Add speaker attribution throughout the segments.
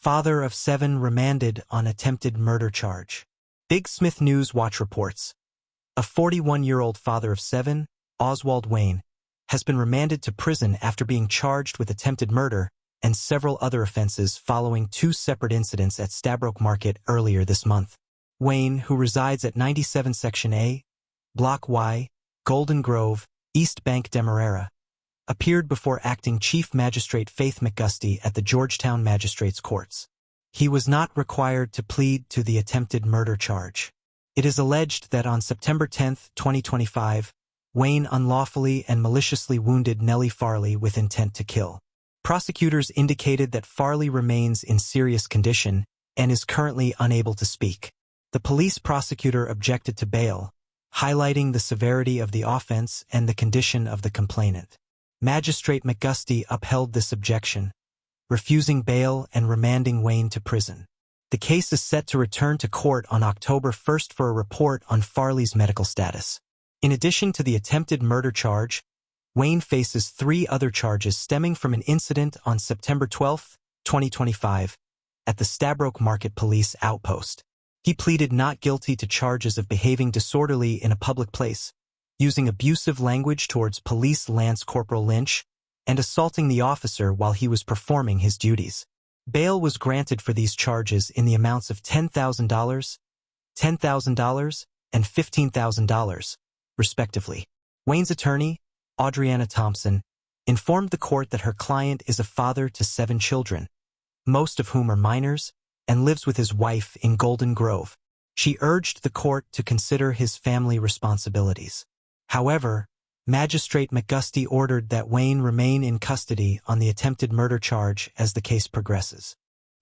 Speaker 1: Father of 7 remanded on attempted murder charge. Big Smith News Watch reports. A 41-year-old father of 7, Oswald Wayne, has been remanded to prison after being charged with attempted murder and several other offenses following 2 separate incidents at Stabroek Market earlier this month. Wayne, who resides at 97 Section A, Block Y, Golden Grove, East Bank Demerara, appeared before Acting Chief Magistrate Faith McGusty at the Georgetown Magistrates Courts. He was not required to plead to the attempted murder charge. It is alleged that on September 10, 2025, Wayne unlawfully and maliciously wounded Nellie Farley with intent to kill. Prosecutors indicated that Farley remains in serious condition and is currently unable to speak. The police prosecutor objected to bail, highlighting the severity of the offense and the condition of the complainant. Magistrate McGusty upheld this objection, refusing bail and remanding Wayne to prison. The case is set to return to court on October 1 for a report on Farley's medical status. In addition to the attempted murder charge, Wayne faces 3 other charges stemming from an incident on September 12, 2025, at the Stabroek Market Police Outpost. He pleaded not guilty to charges of behaving disorderly in a public place, using abusive language towards Police Lance Corporal Lynch, and assaulting the officer while he was performing his duties. Bail was granted for these charges in the amounts of $10,000, $10,000, and $15,000, respectively. Wayne's attorney, Audriana Thompson, informed the court that her client is a father to 7 children, most of whom are minors, and lives with his wife in Golden Grove. She urged the court to consider his family responsibilities. However, Magistrate McGusty ordered that Wayne remain in custody on the attempted murder charge as the case progresses.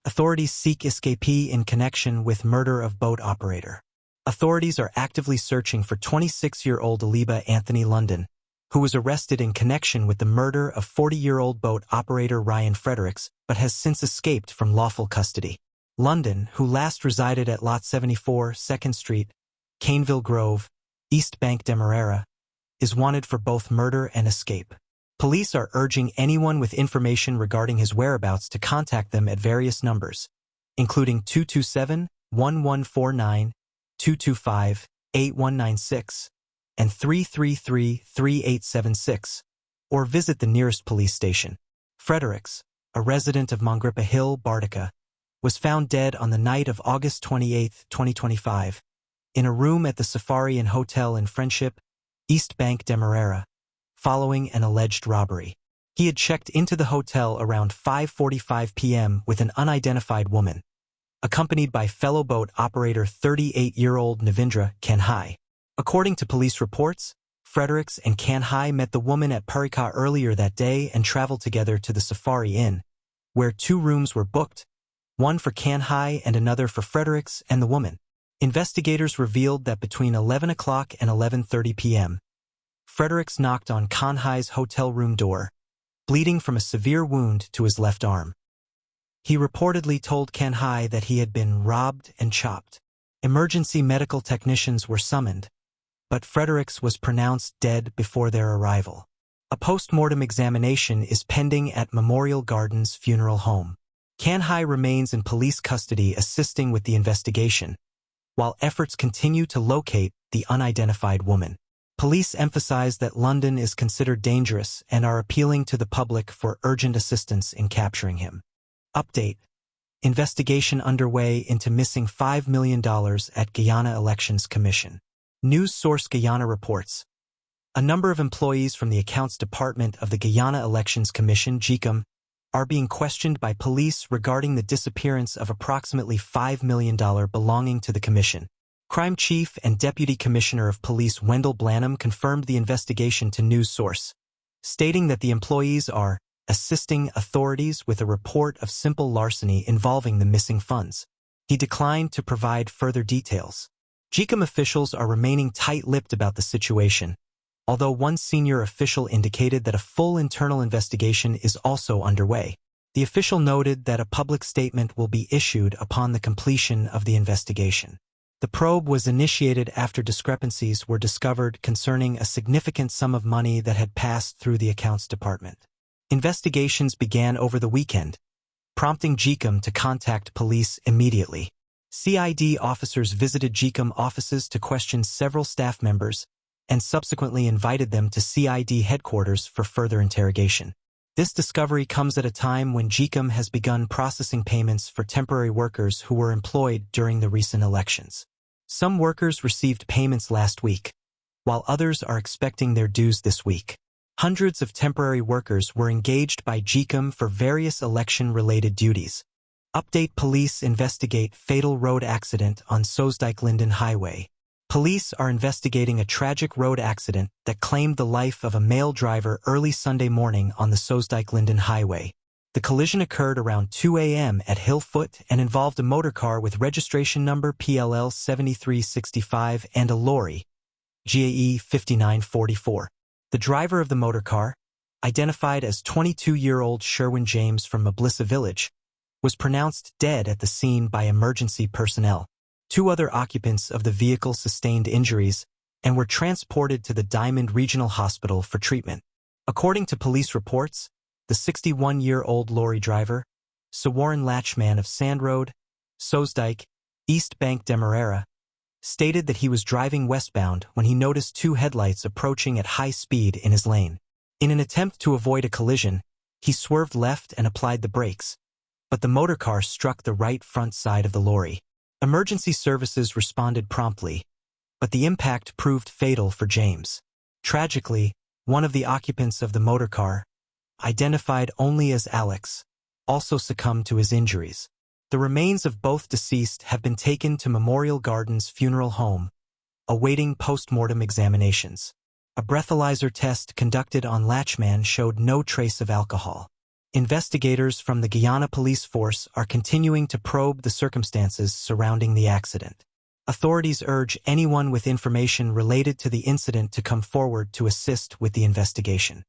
Speaker 1: Authorities seek escapee in connection with murder of boat operator. Authorities are actively searching for 26-year-old Aliba Anthony London, who was arrested in connection with the murder of 40-year-old boat operator Ryan Fredericks, but has since escaped from lawful custody. London, who last resided at Lot 74, 2nd Street, Caneville Grove, East Bank Demerara, is wanted for both murder and escape. Police are urging anyone with information regarding his whereabouts to contact them at various numbers, including 227-1149, 225-8196, and 333-3876, or visit the nearest police station. Fredericks, a resident of Mongrippa Hill, Bartica, was found dead on the night of August 28, 2025, in a room at the Safari Inn Hotel in Friendship, East Bank Demerara, following an alleged robbery. He had checked into the hotel around 5:45 p.m. with an unidentified woman, accompanied by fellow boat operator 38-year-old Navindra Kanhai. According to police reports, Fredericks and Kanhai met the woman at Parika earlier that day and traveled together to the Safari Inn, where 2 rooms were booked, one for Kanhai and another for Fredericks and the woman. Investigators revealed that between 11 o'clock and 11:30 p.m., Fredericks knocked on Kanhai's hotel room door, bleeding from a severe wound to his left arm. He reportedly told Kanhai that he had been robbed and chopped. Emergency medical technicians were summoned, but Fredericks was pronounced dead before their arrival. A post-mortem examination is pending at Memorial Gardens Funeral Home. Kanhai remains in police custody assisting with the investigation, while efforts continue to locate the unidentified woman. Police emphasize that London is considered dangerous and are appealing to the public for urgent assistance in capturing him. Update: investigation underway into missing $5 million at Guyana Elections Commission. News source Guyana reports. A number of employees from the Accounts Department of the Guyana Elections Commission, GECOM, are being questioned by police regarding the disappearance of approximately $5 million belonging to the commission. Crime Chief and Deputy Commissioner of Police Wendell Blanham confirmed the investigation to News Source, stating that the employees are assisting authorities with a report of simple larceny involving the missing funds. He declined to provide further details. GECOM officials are remaining tight-lipped about the situation, although one senior official indicated that a full internal investigation is also underway. The official noted that a public statement will be issued upon the completion of the investigation. The probe was initiated after discrepancies were discovered concerning a significant sum of money that had passed through the Accounts Department. Investigations began over the weekend, prompting GCOM to contact police immediately. CID officers visited GCOM offices to question several staff members and subsequently invited them to CID headquarters for further interrogation. This discovery comes at a time when GCOM has begun processing payments for temporary workers who were employed during the recent elections. Some workers received payments last week, while others are expecting their dues this week. Hundreds of temporary workers were engaged by GCOM for various election-related duties. Update: police investigate fatal road accident on Soesdijk-Linden Highway. Police are investigating a tragic road accident that claimed the life of a male driver early Sunday morning on the Soesdijk-Linden Highway. The collision occurred around 2 a.m. at Hillfoot and involved a motorcar with registration number PLL 7365 and a lorry, GAE 5944. The driver of the motorcar, identified as 22-year-old Sherwin James from Mablissa Village, was pronounced dead at the scene by emergency personnel. 2 other occupants of the vehicle sustained injuries and were transported to the Diamond Regional Hospital for treatment. According to police reports, the 61-year-old lorry driver, Sawarren Latchman of Sand Road, Soesdijk, East Bank Demerara, stated that he was driving westbound when he noticed 2 headlights approaching at high speed in his lane. In an attempt to avoid a collision, he swerved left and applied the brakes, but the motorcar struck the right front side of the lorry. Emergency services responded promptly, but the impact proved fatal for James. Tragically, one of the occupants of the motorcar, identified only as Alex, also succumbed to his injuries. The remains of both deceased have been taken to Memorial Gardens Funeral Home, awaiting post-mortem examinations. A breathalyzer test conducted on Latchman showed no trace of alcohol. Investigators from the Guyana police force are continuing to probe the circumstances surrounding the accident. Authorities urge anyone with information related to the incident to come forward to assist with the investigation.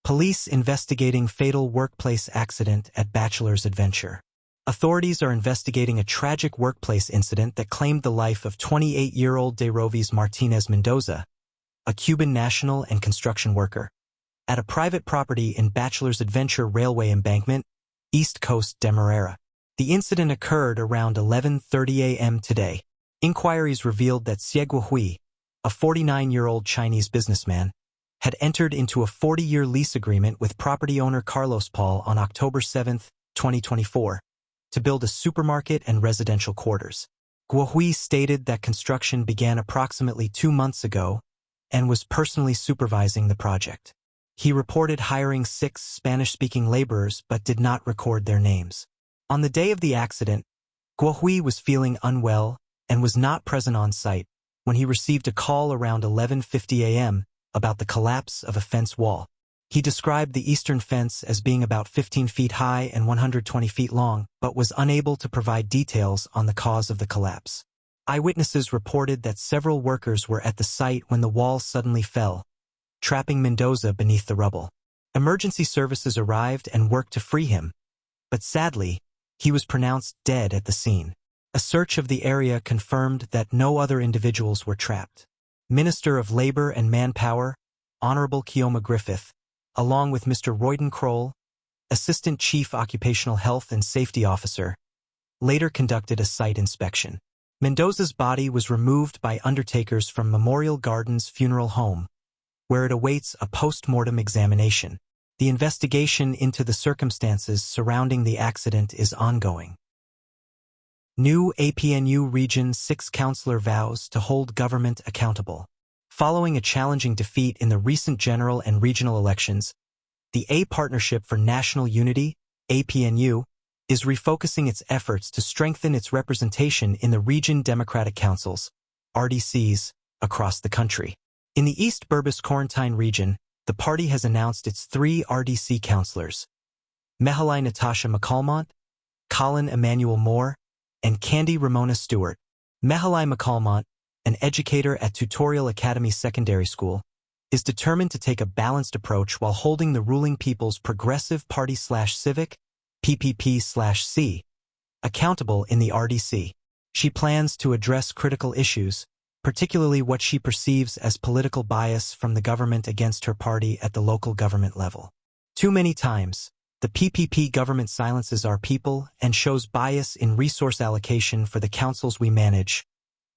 Speaker 1: Police investigating fatal workplace accident at Bachelor's Adventure. Authorities are investigating a tragic workplace incident that claimed the life of 28-year-old Derovis Martinez Mendoza, a Cuban national and construction worker, at a private property in Bachelor's Adventure Railway Embankment, East Coast Demerara. The incident occurred around 11:30 a.m. today. Inquiries revealed that Xie Guohui, a 49-year-old Chinese businessman, had entered into a 40-year lease agreement with property owner Carlos Paul on October 7, 2024, to build a supermarket and residential quarters. Guohui stated that construction began approximately 2 months ago and was personally supervising the project. He reported hiring 6 Spanish-speaking laborers but did not record their names. On the day of the accident, Guohui was feeling unwell and was not present on site when he received a call around 11:50 a.m. about the collapse of a fence wall. He described the eastern fence as being about 15 feet high and 120 feet long, but was unable to provide details on the cause of the collapse. Eyewitnesses reported that several workers were at the site when the wall suddenly fell, trapping Mendoza beneath the rubble. Emergency services arrived and worked to free him, but sadly, he was pronounced dead at the scene. A search of the area confirmed that no other individuals were trapped. Minister of Labor and Manpower, Honorable Keoma Griffith, along with Mr. Royden Kroll, Assistant Chief Occupational Health and Safety Officer, later conducted a site inspection. Mendoza's body was removed by undertakers from Memorial Gardens Funeral Home, where it awaits a post-mortem examination. The investigation into the circumstances surrounding the accident is ongoing. New APNU Region 6 councilor vows to hold government accountable. Following a challenging defeat in the recent general and regional elections, the A Partnership for National Unity, APNU, is refocusing its efforts to strengthen its representation in the region democratic councils, RDCs, across the country. In the East Berbice Quarantine region, the party has announced its 3 RDC councilors: Mehalai Natasha McCalmont, Colin Emmanuel Moore, and Candy Ramona Stewart. Mehalai McCalmont, an educator at Tutorial Academy Secondary School, is determined to take a balanced approach while holding the ruling People's Progressive Party/Civic, PPP/C, accountable in the RDC. She plans to address critical issues, particularly what she perceives as political bias from the government against her party at the local government level. Too many times, the PPP government silences our people and shows bias in resource allocation for the councils we manage,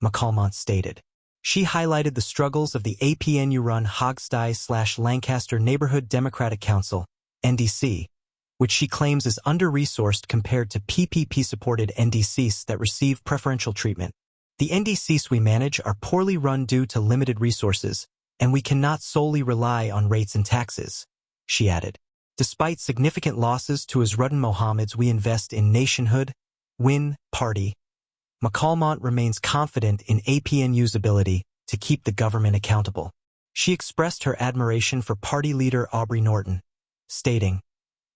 Speaker 1: McCalmont stated. She highlighted the struggles of the APNU-run Hogstye/Lancaster Neighborhood Democratic Council, NDC, which she claims is under-resourced compared to PPP-supported NDCs that receive preferential treatment. The NDCs we manage are poorly run due to limited resources, and we cannot solely rely on rates and taxes, she added. Despite significant losses to Azruddin Mohammed's we invest in nationhood, win, party, McCalmont remains confident in APNU's ability to keep the government accountable. She expressed her admiration for party leader Aubrey Norton, stating,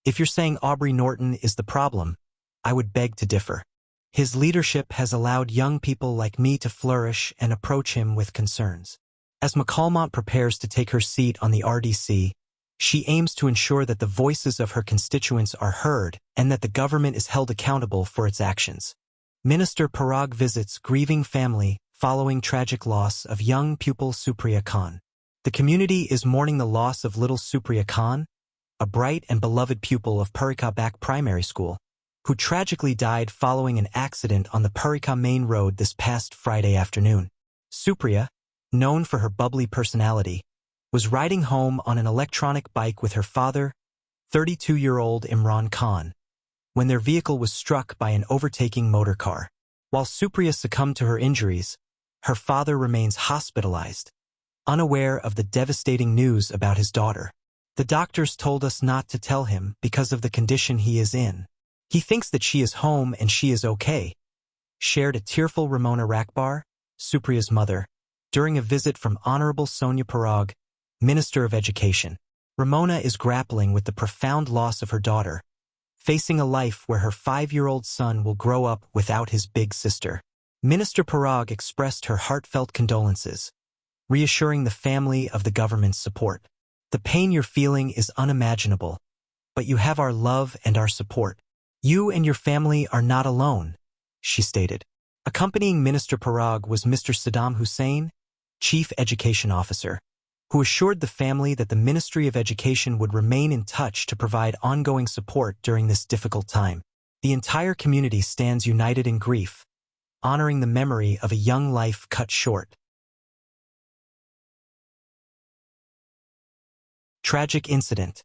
Speaker 1: "If you're saying Aubrey Norton is the problem, I would beg to differ. His leadership has allowed young people like me to flourish and approach him with concerns." As McCalmont prepares to take her seat on the RDC, she aims to ensure that the voices of her constituents are heard and that the government is held accountable for its actions. Minister Parag visits grieving family following tragic loss of young pupil Supriya Khan. The community is mourning the loss of little Supriya Khan, a bright and beloved pupil of Parikabak Primary School, who tragically died following an accident on the Parika Main Road this past Friday afternoon. Supriya, known for her bubbly personality, was riding home on an electronic bike with her father, 32-year-old Imran Khan, when their vehicle was struck by an overtaking motor car. While Supriya succumbed to her injuries, her father remains hospitalized, unaware of the devastating news about his daughter. "The doctors told us not to tell him because of the condition he is in. He thinks that she is home and she is okay," shared a tearful Ramona Rakbar, Supriya's mother, during a visit from Honorable Sonia Parag, Minister of Education. Ramona is grappling with the profound loss of her daughter, facing a life where her 5-year-old son will grow up without his big sister. Minister Parag expressed her heartfelt condolences, reassuring the family of the government's support. "The pain you're feeling is unimaginable, but you have our love and our support. You and your family are not alone," she stated. Accompanying Minister Parag was Mr. Saddam Hussein, Chief Education Officer, who assured the family that the Ministry of Education would remain in touch to provide ongoing support during this difficult time. The entire community stands united in grief, honoring the memory of a young life cut short. Tragic incident.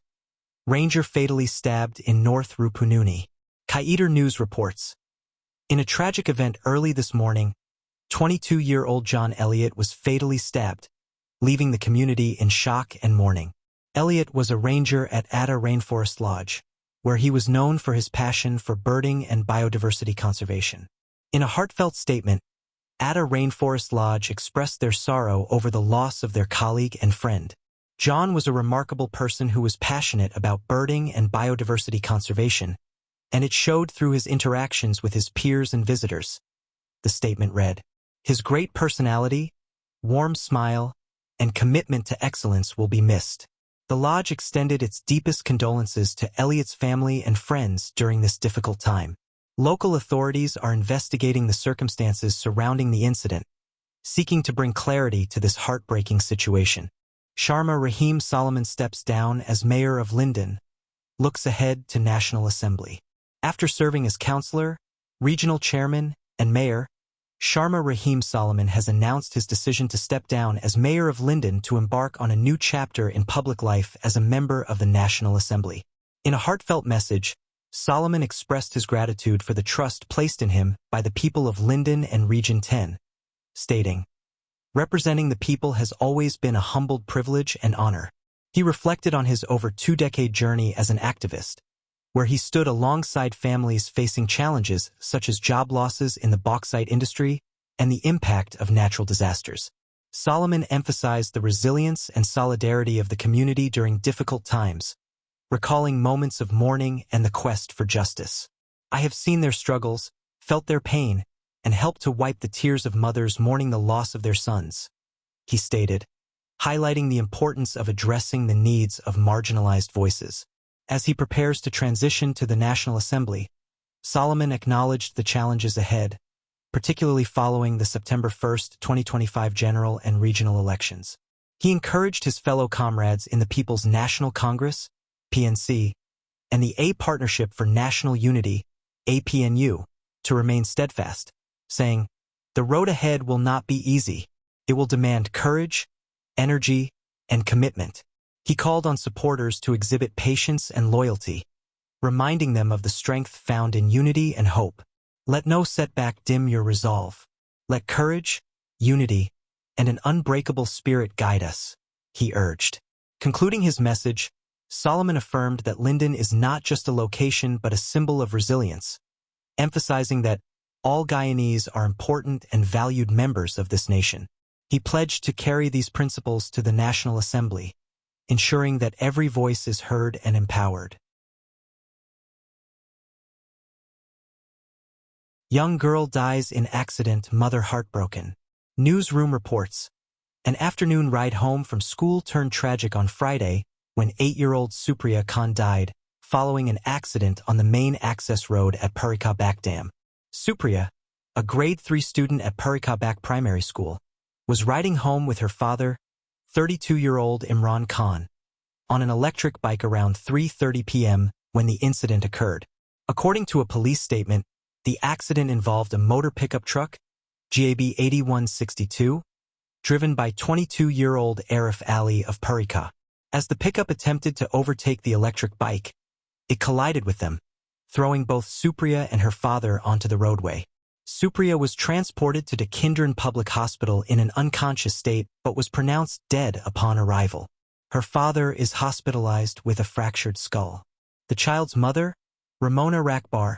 Speaker 1: Ranger fatally stabbed in North Rupununi. Kaider News reports. In a tragic event early this morning, 22-year-old John Elliott was fatally stabbed, leaving the community in shock and mourning. Elliott was a ranger at Atta Rainforest Lodge, where he was known for his passion for birding and biodiversity conservation. In a heartfelt statement, Atta Rainforest Lodge expressed their sorrow over the loss of their colleague and friend. John was a remarkable person who was passionate about birding and biodiversity conservation, and it showed through his interactions with his peers and visitors. The statement read, "His great personality, warm smile, and commitment to excellence will be missed." The lodge extended its deepest condolences to Elliott's family and friends during this difficult time. Local authorities are investigating the circumstances surrounding the incident, seeking to bring clarity to this heartbreaking situation. Sharma Rahim Solomon steps down as mayor of Linden, looks ahead to National Assembly. After serving as councilor, regional chairman, and mayor, Sharma Rahim Solomon has announced his decision to step down as mayor of Linden to embark on a new chapter in public life as a member of the National Assembly. In a heartfelt message, Solomon expressed his gratitude for the trust placed in him by the people of Linden and Region 10, stating, "Representing the people has always been a humbled privilege and honor." He reflected on his over 2-decade journey as an activist, where he stood alongside families facing challenges such as job losses in the bauxite industry and the impact of natural disasters. Solomon emphasized the resilience and solidarity of the community during difficult times, recalling moments of mourning and the quest for justice. "I have seen their struggles, felt their pain, and helped to wipe the tears of mothers mourning the loss of their sons," he stated, highlighting the importance of addressing the needs of marginalized voices. As he prepares to transition to the National Assembly, Solomon acknowledged the challenges ahead, particularly following the September 1, 2025 general and regional elections. He encouraged his fellow comrades in the People's National Congress, PNC, and the A Partnership for National Unity, APNU, to remain steadfast, saying, "The road ahead will not be easy. It will demand courage, energy, and commitment." He called on supporters to exhibit patience and loyalty, reminding them of the strength found in unity and hope. "Let no setback dim your resolve. Let courage, unity, and an unbreakable spirit guide us," he urged. Concluding his message, Solomon affirmed that Linden is not just a location but a symbol of resilience, emphasizing that all Guyanese are important and valued members of this nation. He pledged to carry these principles to the National Assembly, ensuring that every voice is heard and empowered. Young girl dies in accident, mother heartbroken. Newsroom reports. An afternoon ride home from school turned tragic on Friday when 8-year-old Supriya Khan died following an accident on the main access road at Parika Bakdam. Supriya, a grade 3 student at Parika Bak Primary School, was riding home with her father, 32-year-old Imran Khan, on an electric bike around 3:30 p.m. when the incident occurred. According to a police statement, the accident involved a motor pickup truck, GAB 8162, driven by 22-year-old Arif Ali of Parika. As the pickup attempted to overtake the electric bike, it collided with them, throwing both Supriya and her father onto the roadway. Supriya was transported to Dakindran Public Hospital in an unconscious state but was pronounced dead upon arrival. Her father is hospitalized with a fractured skull. The child's mother, Ramona Rakbar,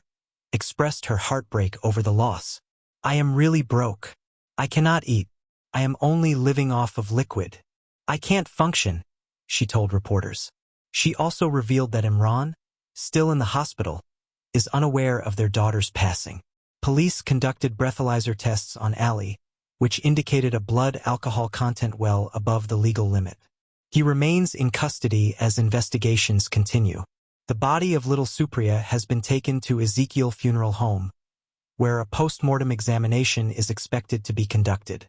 Speaker 1: expressed her heartbreak over the loss. "I am really broke. I cannot eat. I am only living off of liquid. I can't function," she told reporters. She also revealed that Imran, still in the hospital, is unaware of their daughter's passing. Police conducted breathalyzer tests on Ali, which indicated a blood alcohol content well above the legal limit. He remains in custody as investigations continue. The body of little Supriya has been taken to Ezekiel Funeral Home, where a post-mortem examination is expected to be conducted.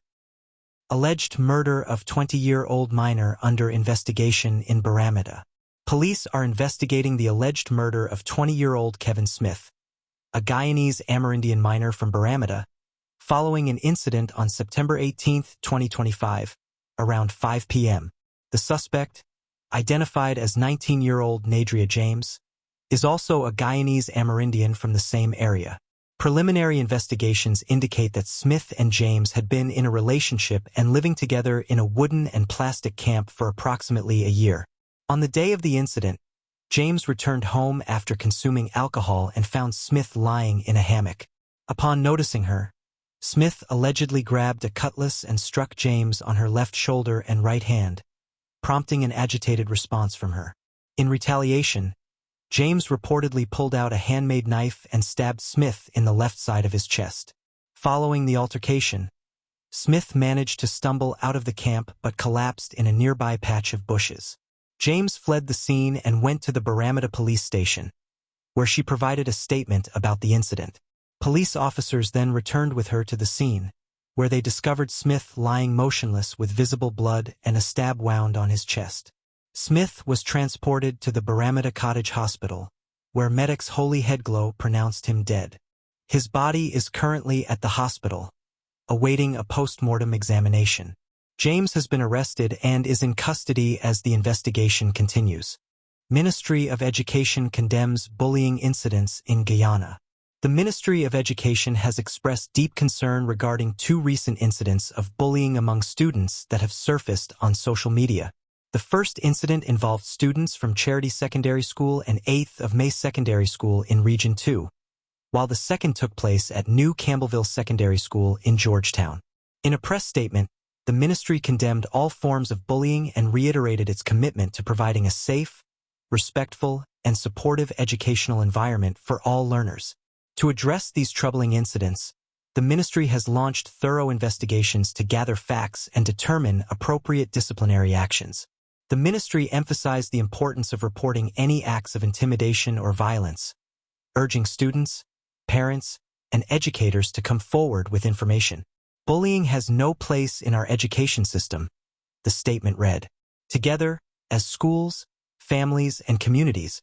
Speaker 1: Alleged murder of 20-year-old minor under investigation in Baramita. Police are investigating the alleged murder of 20-year-old Kevin Smith, a Guyanese Amerindian minor from Baramita, following an incident on September 18, 2025, around 5 p.m. The suspect, identified as 19-year-old Nadria James, is also a Guyanese Amerindian from the same area. Preliminary investigations indicate that Smith and James had been in a relationship and living together in a wooden and plastic camp for approximately a year. On the day of the incident, James returned home after consuming alcohol and found Smith lying in a hammock. Upon noticing her, Smith allegedly grabbed a cutlass and struck James on her left shoulder and right hand, prompting an agitated response from her. In retaliation, James reportedly pulled out a handmade knife and stabbed Smith in the left side of his chest. Following the altercation, Smith managed to stumble out of the camp but collapsed in a nearby patch of bushes. James fled the scene and went to the Baramita police station, where she provided a statement about the incident. Police officers then returned with her to the scene, where they discovered Smith lying motionless with visible blood and a stab wound on his chest. Smith was transported to the Baramita Cottage Hospital, where medics Holy Headglow pronounced him dead. His body is currently at the hospital, awaiting a post-mortem examination. James has been arrested and is in custody as the investigation continues. Ministry of Education condemns bullying incidents in Guyana. The Ministry of Education has expressed deep concern regarding 2 recent incidents of bullying among students that have surfaced on social media. The first incident involved students from Charity Secondary School and 8th of May Secondary School in Region 2, while the second took place at New Campbellville Secondary School in Georgetown. In a press statement, the ministry condemned all forms of bullying and reiterated its commitment to providing a safe, respectful, and supportive educational environment for all learners. To address these troubling incidents, the ministry has launched thorough investigations to gather facts and determine appropriate disciplinary actions. The ministry emphasized the importance of reporting any acts of intimidation or violence, urging students, parents, and educators to come forward with information. Bullying has no place in our education system, the statement read. Together, as schools, families, and communities,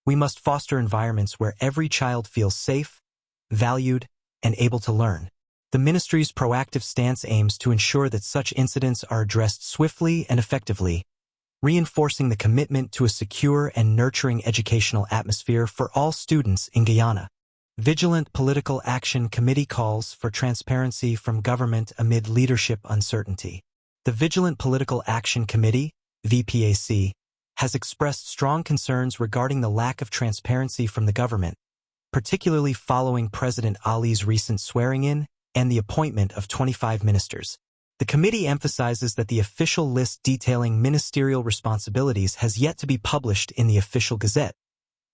Speaker 1: we must foster environments where every child feels safe, valued, and able to learn. The ministry's proactive stance aims to ensure that such incidents are addressed swiftly and effectively, reinforcing the commitment to a secure and nurturing educational atmosphere for all students in Guyana. Vigilant Political Action Committee calls for transparency from government amid leadership uncertainty. The Vigilant Political Action Committee, VPAC, has expressed strong concerns regarding the lack of transparency from the government, particularly following President Ali's recent swearing-in and the appointment of 25 ministers. The committee emphasizes that the official list detailing ministerial responsibilities has yet to be published in the official gazette,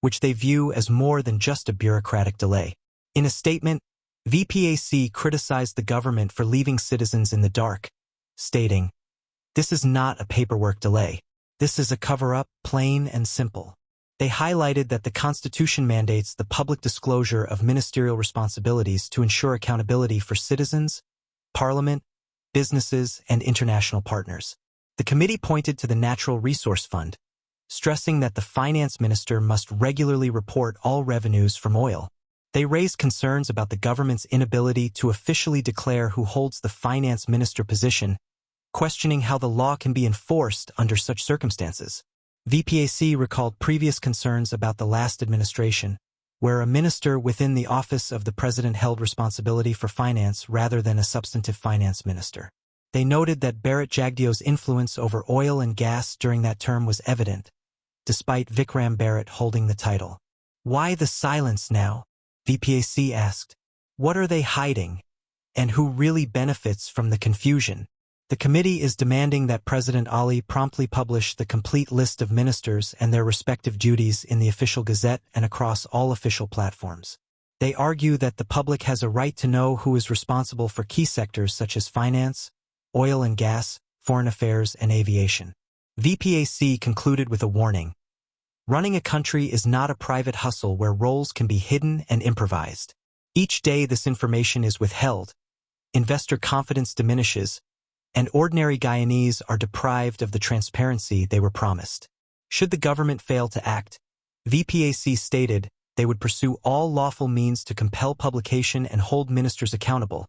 Speaker 1: which they view as more than just a bureaucratic delay. In a statement, VPAC criticized the government for leaving citizens in the dark, stating, "This is not a paperwork delay. This is a cover-up, plain and simple." They highlighted that the Constitution mandates the public disclosure of ministerial responsibilities to ensure accountability for citizens, Parliament, businesses, and international partners. The committee pointed to the Natural Resource Fund, stressing that the finance minister must regularly report all revenues from oil. They raised concerns about the government's inability to officially declare who holds the finance minister position, questioning how the law can be enforced under such circumstances. VPAC recalled previous concerns about the last administration, where a minister within the office of the president held responsibility for finance rather than a substantive finance minister. They noted that Bharat Jagdeo's influence over oil and gas during that term was evident, despite Vikram Bharat holding the title. Why the silence now? VPAC asked. What are they hiding? And who really benefits from the confusion? The committee is demanding that President Ali promptly publish the complete list of ministers and their respective duties in the official gazette and across all official platforms. They argue that the public has a right to know who is responsible for key sectors such as finance, oil and gas, foreign affairs, and aviation. VPAC concluded with a warning. Running a country is not a private hustle where roles can be hidden and improvised. Each day this information is withheld, investor confidence diminishes, and ordinary Guyanese are deprived of the transparency they were promised. Should the government fail to act, VPAC stated they would pursue all lawful means to compel publication and hold ministers accountable,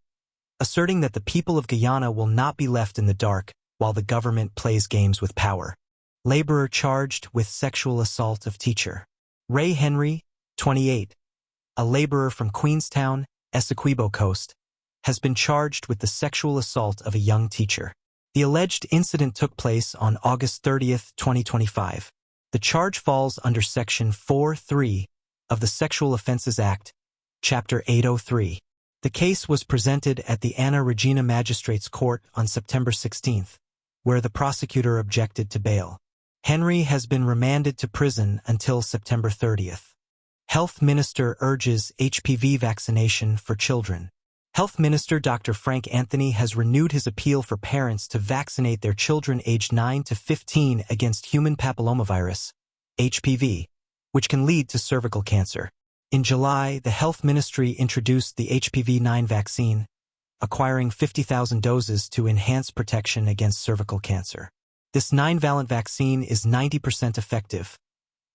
Speaker 1: asserting that the people of Guyana will not be left in the dark while the government plays games with power. Laborer charged with sexual assault of teacher. Ray Henry, 28, a laborer from Queenstown, Essequibo Coast, has been charged with the sexual assault of a young teacher. The alleged incident took place on August 30, 2025. The charge falls under Section 4(3) of the Sexual Offences Act, Chapter 803. The case was presented at the Anna Regina Magistrates Court on September 16, where the prosecutor objected to bail. Henry has been remanded to prison until September 30. Health Minister urges HPV vaccination for children. Health Minister Dr. Frank Anthony has renewed his appeal for parents to vaccinate their children aged 9 to 15 against human papillomavirus, HPV, which can lead to cervical cancer. In July, the Health Ministry introduced the HPV-9 vaccine, acquiring 50,000 doses to enhance protection against cervical cancer. This 9-valent vaccine is 90% effective,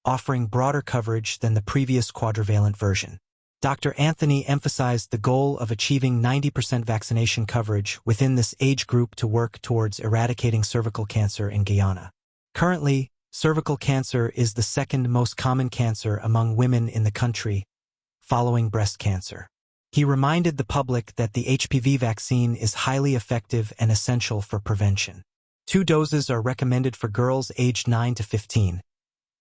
Speaker 1: offering broader coverage than the previous quadrivalent version. Dr. Anthony emphasized the goal of achieving 90% vaccination coverage within this age group to work towards eradicating cervical cancer in Guyana. Currently, cervical cancer is the second most common cancer among women in the country, following breast cancer. He reminded the public that the HPV vaccine is highly effective and essential for prevention. 2 doses are recommended for girls aged 9 to 15,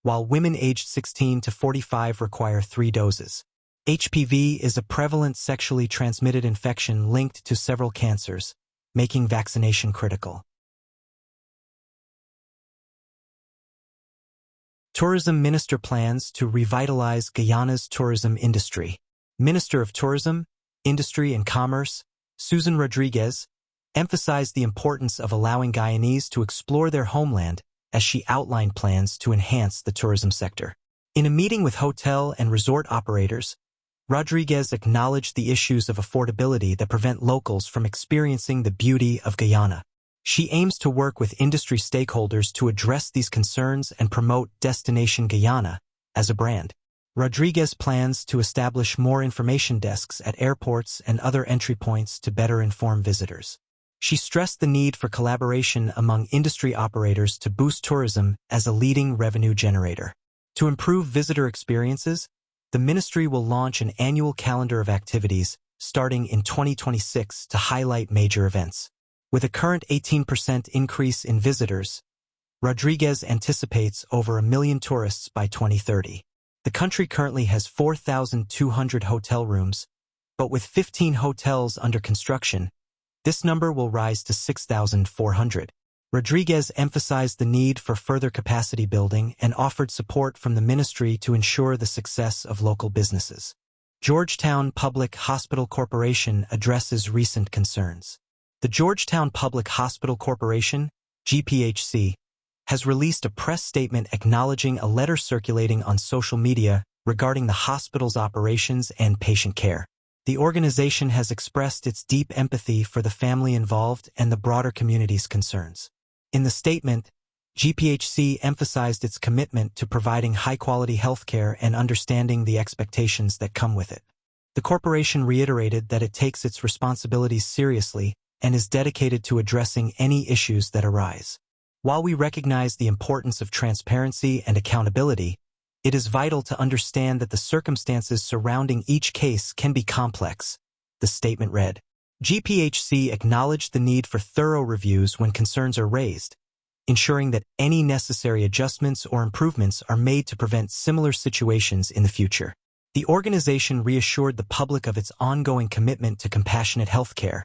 Speaker 1: while women aged 16 to 45 require 3 doses. HPV is a prevalent sexually transmitted infection linked to several cancers, making vaccination critical. Tourism Minister plans to revitalize Guyana's tourism industry. Minister of Tourism, Industry and Commerce, Susan Rodriguez, emphasized the importance of allowing Guyanese to explore their homeland as she outlined plans to enhance the tourism sector. In a meeting with hotel and resort operators, Rodriguez acknowledged the issues of affordability that prevent locals from experiencing the beauty of Guyana. She aims to work with industry stakeholders to address these concerns and promote Destination Guyana as a brand. Rodriguez plans to establish more information desks at airports and other entry points to better inform visitors. She stressed the need for collaboration among industry operators to boost tourism as a leading revenue generator. To improve visitor experiences, the ministry will launch an annual calendar of activities starting in 2026 to highlight major events. With a current 18% increase in visitors, Rodriguez anticipates over 1 million tourists by 2030. The country currently has 4,200 hotel rooms, but with 15 hotels under construction, this number will rise to 6,400. Rodriguez emphasized the need for further capacity building and offered support from the ministry to ensure the success of local businesses. Georgetown Public Hospital Corporation addresses recent concerns. The Georgetown Public Hospital Corporation, GPHC, has released a press statement acknowledging a letter circulating on social media regarding the hospital's operations and patient care. The organization has expressed its deep empathy for the family involved and the broader community's concerns. In the statement, GPHC emphasized its commitment to providing high-quality healthcare and understanding the expectations that come with it. The corporation reiterated that it takes its responsibilities seriously and is dedicated to addressing any issues that arise. While we recognize the importance of transparency and accountability, it is vital to understand that the circumstances surrounding each case can be complex, the statement read. GPHC acknowledged the need for thorough reviews when concerns are raised, ensuring that any necessary adjustments or improvements are made to prevent similar situations in the future. The organization reassured the public of its ongoing commitment to compassionate healthcare,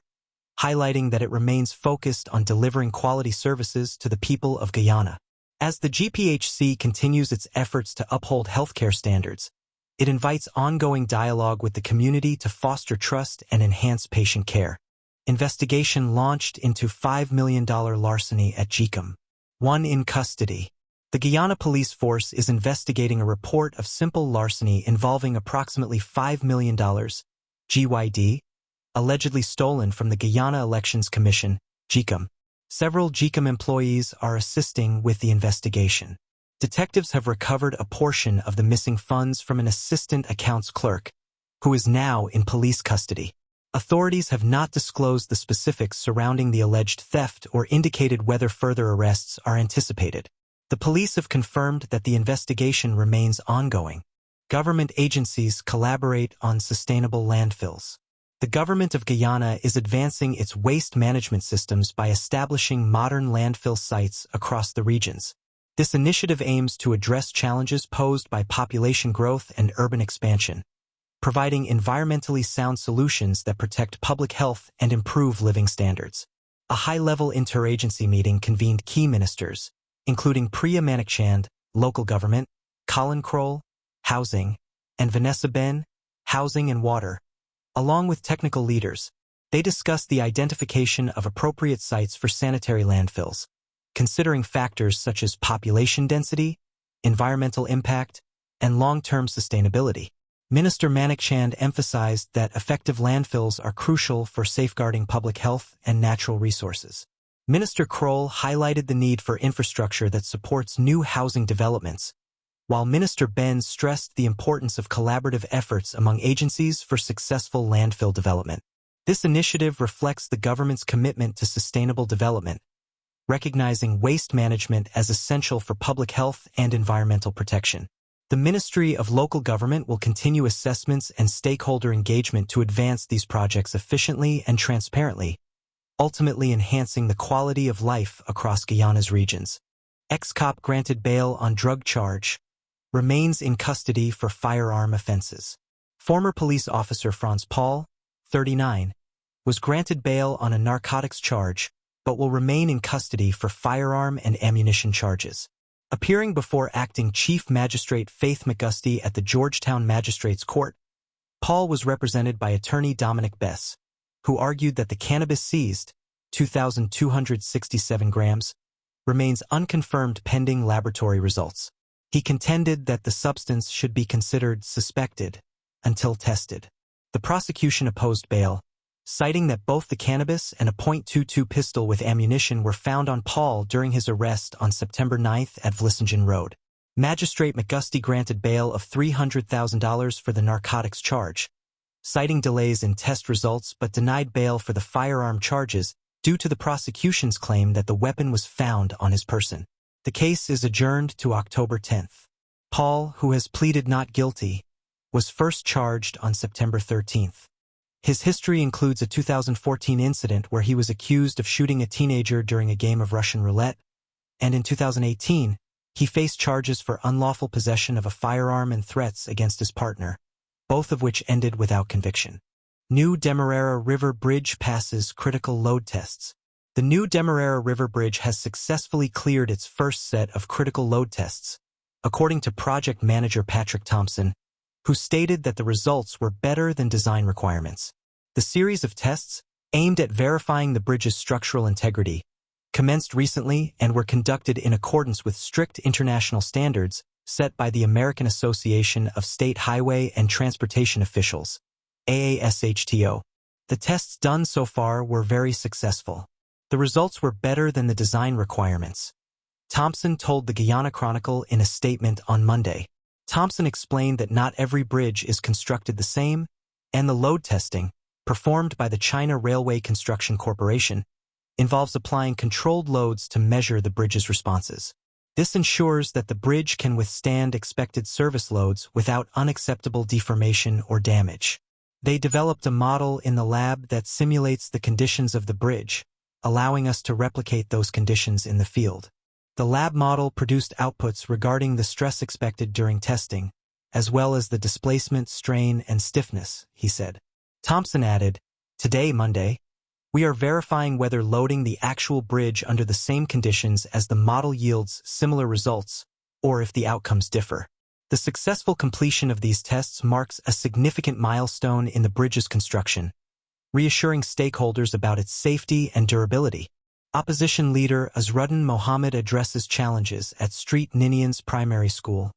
Speaker 1: highlighting that it remains focused on delivering quality services to the people of Guyana. As the GPHC continues its efforts to uphold healthcare standards, it invites ongoing dialogue with the community to foster trust and enhance patient care. Investigation launched into $5 million larceny at Gicum. One in custody. The Guyana Police Force is investigating a report of simple larceny involving approximately $5 million, GYD, allegedly stolen from the Guyana Elections Commission, Gicum. Several Gicum employees are assisting with the investigation. Detectives have recovered a portion of the missing funds from an assistant accounts clerk, who is now in police custody. Authorities have not disclosed the specifics surrounding the alleged theft or indicated whether further arrests are anticipated. The police have confirmed that the investigation remains ongoing. Government agencies collaborate on sustainable landfills. The government of Guyana is advancing its waste management systems by establishing modern landfill sites across the regions. This initiative aims to address challenges posed by population growth and urban expansion, providing environmentally sound solutions that protect public health and improve living standards. A high-level interagency meeting convened key ministers, including Priya Manikchand, local government, Colin Kroll, housing, and Vanessa Ben, housing and water. Along with technical leaders, they discussed the identification of appropriate sites for sanitary landfills, considering factors such as population density, environmental impact, and long-term sustainability. Minister Manikchand emphasized that effective landfills are crucial for safeguarding public health and natural resources. Minister Kroll highlighted the need for infrastructure that supports new housing developments, while Minister Ben stressed the importance of collaborative efforts among agencies for successful landfill development. This initiative reflects the government's commitment to sustainable development, recognizing waste management as essential for public health and environmental protection. The Ministry of Local Government will continue assessments and stakeholder engagement to advance these projects efficiently and transparently, ultimately enhancing the quality of life across Guyana's regions. Ex-cop granted bail on drug charge, remains in custody for firearm offenses. Former police officer Franz Paul, 39, was granted bail on a narcotics charge, but will remain in custody for firearm and ammunition charges. Appearing before Acting Chief Magistrate Faith McGusty at the Georgetown Magistrates Court, Paul was represented by attorney Dominic Bess, who argued that the cannabis seized, 2,267 grams, remains unconfirmed pending laboratory results. He contended that the substance should be considered suspected, until tested. The prosecution opposed bail, citing that both the cannabis and a .22 pistol with ammunition were found on Paul during his arrest on September 9 at Vlissingen Road. Magistrate McGusty granted bail of $300,000 for the narcotics charge, citing delays in test results but denied bail for the firearm charges due to the prosecution's claim that the weapon was found on his person. The case is adjourned to October 10. Paul, who has pleaded not guilty, was first charged on September 13. His history includes a 2014 incident where he was accused of shooting a teenager during a game of Russian roulette, and in 2018, he faced charges for unlawful possession of a firearm and threats against his partner, both of which ended without conviction. New Demerara River Bridge passes critical load tests. The new Demerara River Bridge has successfully cleared its first set of critical load tests, according to project manager Patrick Thompson, who stated that the results were better than design requirements. The series of tests, aimed at verifying the bridge's structural integrity, commenced recently and were conducted in accordance with strict international standards set by the American Association of State Highway and Transportation Officials, AASHTO. The tests done so far were very successful. The results were better than the design requirements, Thompson told the Guyana Chronicle in a statement on Monday. Thompson explained that not every bridge is constructed the same, and the load testing, performed by the China Railway Construction Corporation, involves applying controlled loads to measure the bridge's responses. This ensures that the bridge can withstand expected service loads without unacceptable deformation or damage. They developed a model in the lab that simulates the conditions of the bridge, allowing us to replicate those conditions in the field. The lab model produced outputs regarding the stress expected during testing, as well as the displacement, strain, and stiffness, he said. Thompson added, "Today, Monday, we are verifying whether loading the actual bridge under the same conditions as the model yields similar results, or if the outcomes differ." The successful completion of these tests marks a significant milestone in the bridge's construction, reassuring stakeholders about its safety and durability. Opposition leader Azruddin Mohammed addresses challenges at St. Ninian's Primary School,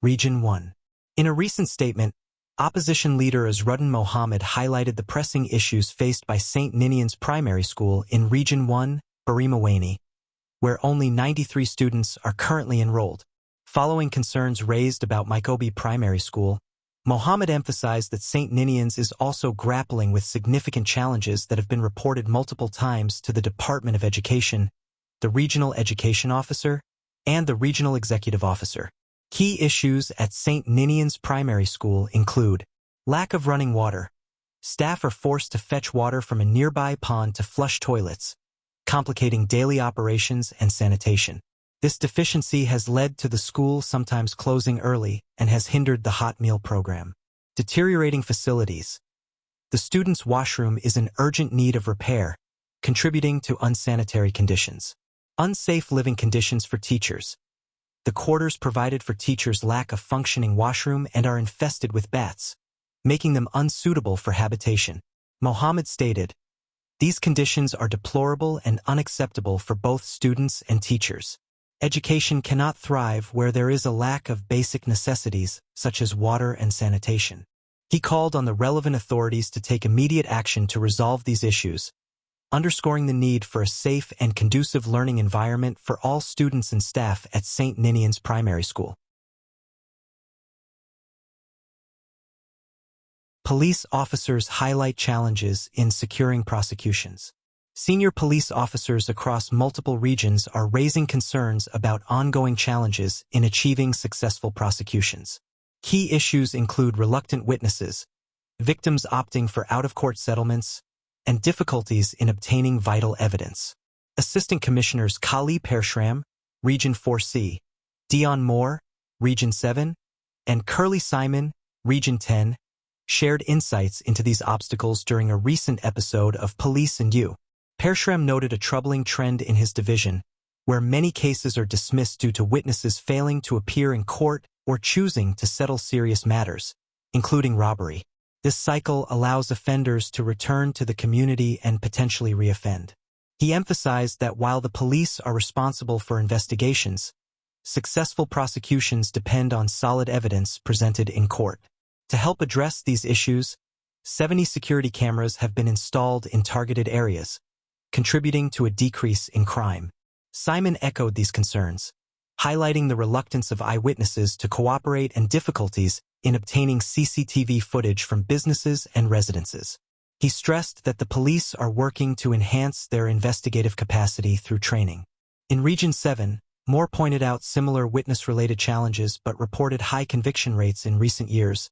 Speaker 1: Region 1. In a recent statement, opposition leader Azruddin Mohammed highlighted the pressing issues faced by St. Ninian's Primary School in Region 1, Baramita, where only 93 students are currently enrolled. Following concerns raised about Mykobi Primary School, Mohammed emphasized that St. Ninian's is also grappling with significant challenges that have been reported multiple times to the Department of Education, the Regional Education Officer, and the Regional Executive Officer. Key issues at St. Ninian's Primary School include lack of running water. Staff are forced to fetch water from a nearby pond to flush toilets, complicating daily operations and sanitation. This deficiency has led to the school sometimes closing early and has hindered the hot meal program. Deteriorating facilities. The students' washroom is in urgent need of repair, contributing to unsanitary conditions. Unsafe living conditions for teachers. The quarters provided for teachers lack a functioning washroom and are infested with bats, making them unsuitable for habitation. Mohammed stated, "These conditions are deplorable and unacceptable for both students and teachers. Education cannot thrive where there is a lack of basic necessities, such as water and sanitation." He called on the relevant authorities to take immediate action to resolve these issues, underscoring the need for a safe and conducive learning environment for all students and staff at St. Ninian's Primary School. Police officers highlight challenges in securing prosecutions. Senior police officers across multiple regions are raising concerns about ongoing challenges in achieving successful prosecutions. Key issues include reluctant witnesses, victims opting for out-of-court settlements, and difficulties in obtaining vital evidence. Assistant Commissioners Kali Pershram, Region 4C, Dion Moore, Region 7, and Curly Simon, Region 10, shared insights into these obstacles during a recent episode of Police and You. Pershram noted a troubling trend in his division, where many cases are dismissed due to witnesses failing to appear in court or choosing to settle serious matters, including robbery. This cycle allows offenders to return to the community and potentially reoffend. He emphasized that while the police are responsible for investigations, successful prosecutions depend on solid evidence presented in court. To help address these issues, 70 security cameras have been installed in targeted areas, contributing to a decrease in crime. Simon echoed these concerns, highlighting the reluctance of eyewitnesses to cooperate and difficulties in obtaining CCTV footage from businesses and residences. He stressed that the police are working to enhance their investigative capacity through training. In Region 7, Moore pointed out similar witness-related challenges but reported high conviction rates in recent years,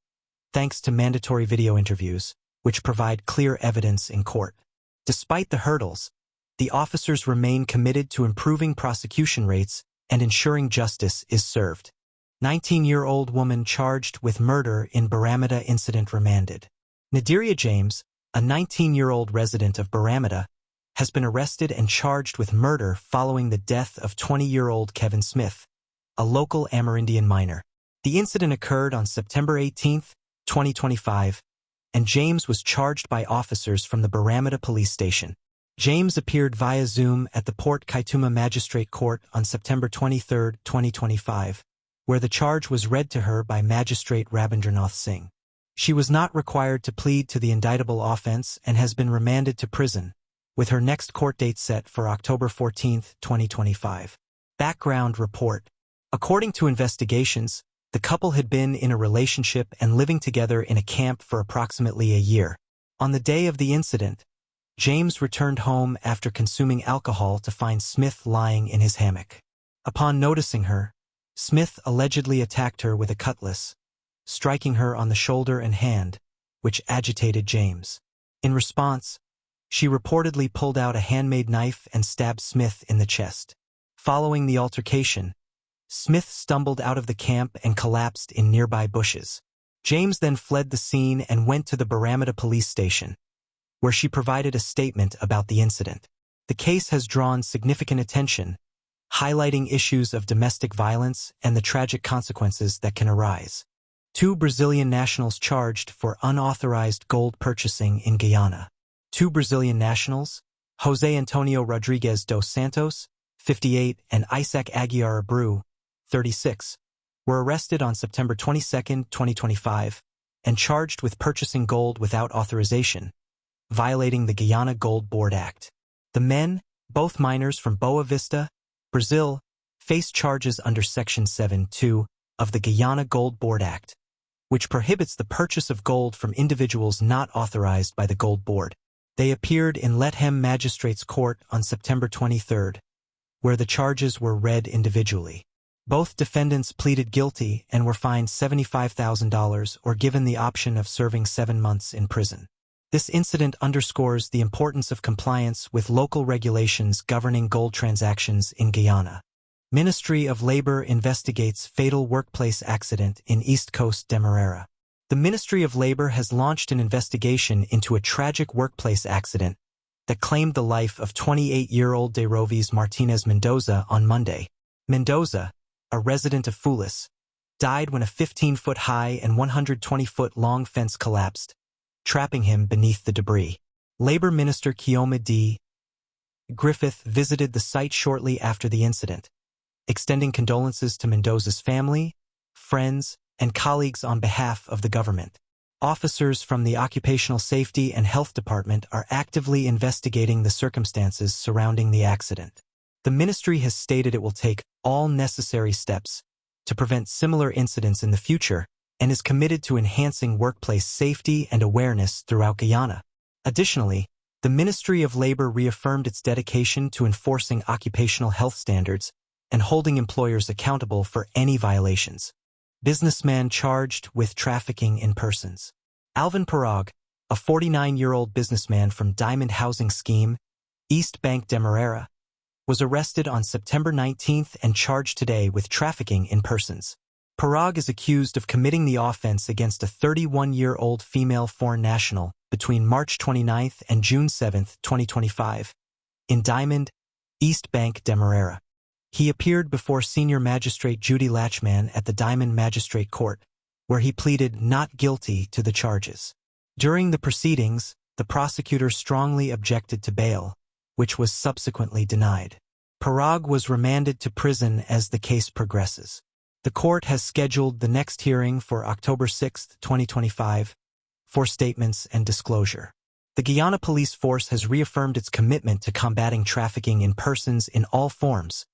Speaker 1: thanks to mandatory video interviews, which provide clear evidence in court. Despite the hurdles, the officers remain committed to improving prosecution rates and ensuring justice is served. 19-year-old woman charged with murder in Baramita incident remanded. Nadiria James, a 19-year-old resident of Baramita, has been arrested and charged with murder following the death of 20-year-old Kevin Smith, a local Amerindian minor. The incident occurred on September 18, 2025, and James was charged by officers from the Baramita police station. James appeared via Zoom at the Port Kaituma Magistrate Court on September 23, 2025, where the charge was read to her by Magistrate Rabindranath Singh. She was not required to plead to the indictable offense and has been remanded to prison, with her next court date set for October 14, 2025. Background report. According to investigations, the couple had been in a relationship and living together in a camp for approximately a year. On the day of the incident, James returned home after consuming alcohol to find Smith lying in his hammock. Upon noticing her, Smith allegedly attacked her with a cutlass, striking her on the shoulder and hand, which agitated James. In response, she reportedly pulled out a handmade knife and stabbed Smith in the chest. Following the altercation, Smith stumbled out of the camp and collapsed in nearby bushes. James then fled the scene and went to the Baramita police station, where she provided a statement about the incident. The case has drawn significant attention, highlighting issues of domestic violence and the tragic consequences that can arise. 2 Brazilian nationals charged for unauthorized gold purchasing in Guyana. 2 Brazilian nationals, José Antonio Rodrigues dos Santos, 58, and Isaac Aguiar Abreu, 36, were arrested on September 22, 2025, and charged with purchasing gold without authorization, violating the Guyana Gold Board Act. The men, both minors from Boa Vista, Brazil, face charges under Section 7(2) of the Guyana Gold Board Act, which prohibits the purchase of gold from individuals not authorized by the Gold Board. They appeared in Lethem Magistrates Court on September 23, where the charges were read individually. Both defendants pleaded guilty and were fined $75,000 or given the option of serving 7 months in prison. This incident underscores the importance of compliance with local regulations governing gold transactions in Guyana. Ministry of Labor investigates fatal workplace accident in East Coast Demerara. The Ministry of Labor has launched an investigation into a tragic workplace accident that claimed the life of 28-year-old Derovis Martinez Mendoza on Monday. Mendoza, a resident of Fulis, died when a 15-foot-high and 120-foot-long fence collapsed, trapping him beneath the debris. Labor Minister Kioma D. Griffith visited the site shortly after the incident, extending condolences to Mendoza's family, friends, and colleagues on behalf of the government. Officers from the Occupational Safety and Health Department are actively investigating the circumstances surrounding the accident. The ministry has stated it will take all necessary steps to prevent similar incidents in the future and is committed to enhancing workplace safety and awareness throughout Guyana. Additionally, the Ministry of Labor reaffirmed its dedication to enforcing occupational health standards and holding employers accountable for any violations. Businessman charged with trafficking in persons. Alvin Parag, a 49-year-old businessman from Diamond Housing Scheme, East Bank Demerara, was arrested on September 19 and charged today with trafficking in persons. Parag is accused of committing the offense against a 31-year-old female foreign national between March 29 and June 7, 2025, in Diamond, East Bank Demerara. He appeared before Senior Magistrate Judy Latchman at the Diamond Magistrate Court, where he pleaded not guilty to the charges. During the proceedings, the prosecutor strongly objected to bail, which was subsequently denied. Parag was remanded to prison as the case progresses. The court has scheduled the next hearing for October 6, 2025, for statements and disclosure. The Guyana police force has reaffirmed its commitment to combating trafficking in persons in all forms,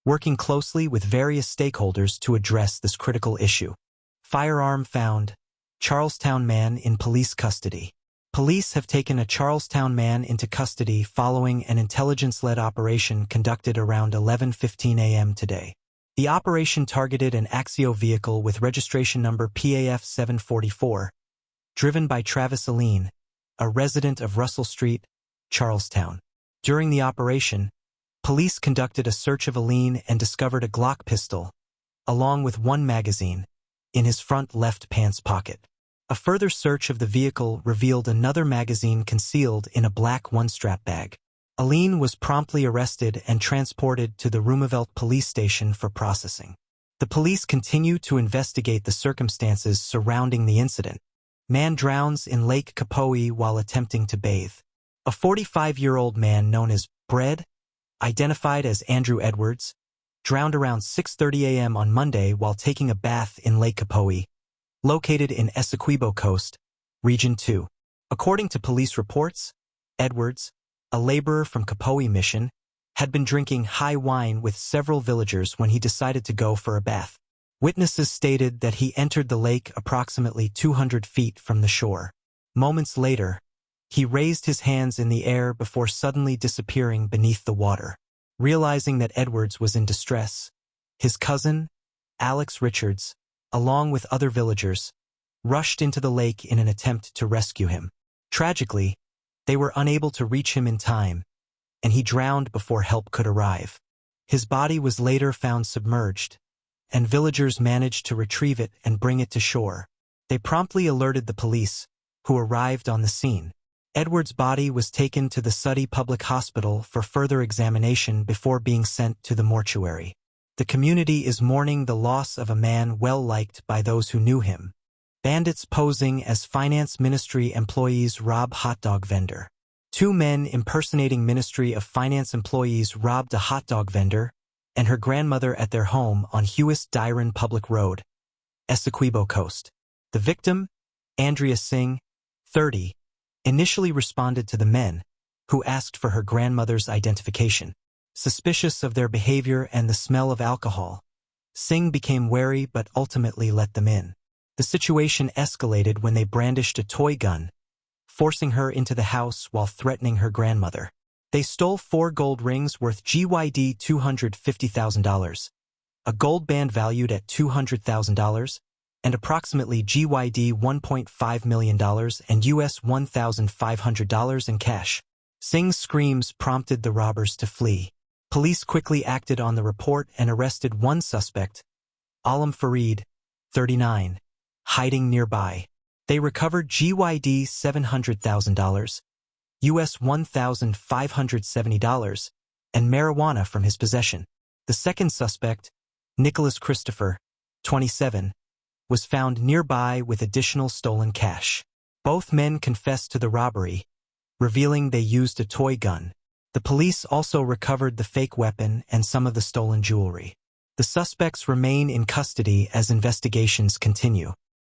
Speaker 1: working closely with various stakeholders to address this critical issue. Firearm found. Charlestown man in police custody. Police have taken a Charlestown man into custody following an intelligence-led operation conducted around 11:15 a.m. today. The operation targeted an Axio vehicle with registration number PAF 744, driven by Travis Aline, a resident of Russell Street, Charlestown. During the operation, police conducted a search of Aline and discovered a Glock pistol, along with one magazine, in his front left pants pocket. A further search of the vehicle revealed another magazine concealed in a black one-strap bag. Aline was promptly arrested and transported to the Roumevelt police station for processing. The police continue to investigate the circumstances surrounding the incident. Man drowns in Lake Kapoe while attempting to bathe. A 45-year-old man known as Bread, identified as Andrew Edwards, drowned around 6:30 a.m. on Monday while taking a bath in Lake Kapoe, located in Essequibo Coast, Region 2. According to police reports, Edwards, a laborer from Kapoe Mission, had been drinking high wine with several villagers when he decided to go for a bath. Witnesses stated that he entered the lake approximately 200 feet from the shore. Moments later, he raised his hands in the air before suddenly disappearing beneath the water. Realizing that Edwards was in distress, his cousin, Alex Richards, along with other villagers, rushed into the lake in an attempt to rescue him. Tragically, they were unable to reach him in time, and he drowned before help could arrive. His body was later found submerged, and villagers managed to retrieve it and bring it to shore. They promptly alerted the police, who arrived on the scene. Edwards' body was taken to the Suddy Public Hospital for further examination before being sent to the mortuary. The community is mourning the loss of a man well-liked by those who knew him. Bandits posing as finance ministry employees rob hot dog vendor. Two men impersonating Ministry of Finance employees robbed a hot dog vendor and her grandmother at their home on Hewis-Dyron Public Road, Essequibo Coast. The victim, Andrea Singh, 30, initially responded to the men, who asked for her grandmother's identification. Suspicious of their behavior and the smell of alcohol, Singh became wary but ultimately let them in. The situation escalated when they brandished a toy gun, forcing her into the house while threatening her grandmother. They stole 4 gold rings worth GYD $250,000, a gold band valued at $200,000, and approximately GYD $1.5 million and US $1,500 in cash. Singh's screams prompted the robbers to flee. Police quickly acted on the report and arrested one suspect, Alam Farid, 39, hiding nearby. They recovered GYD $700,000, US $1,570, and marijuana from his possession. The second suspect, Nicholas Christopher, 27, was found nearby with additional stolen cash. Both men confessed to the robbery, revealing they used a toy gun. The police also recovered the fake weapon and some of the stolen jewelry. The suspects remain in custody as investigations continue.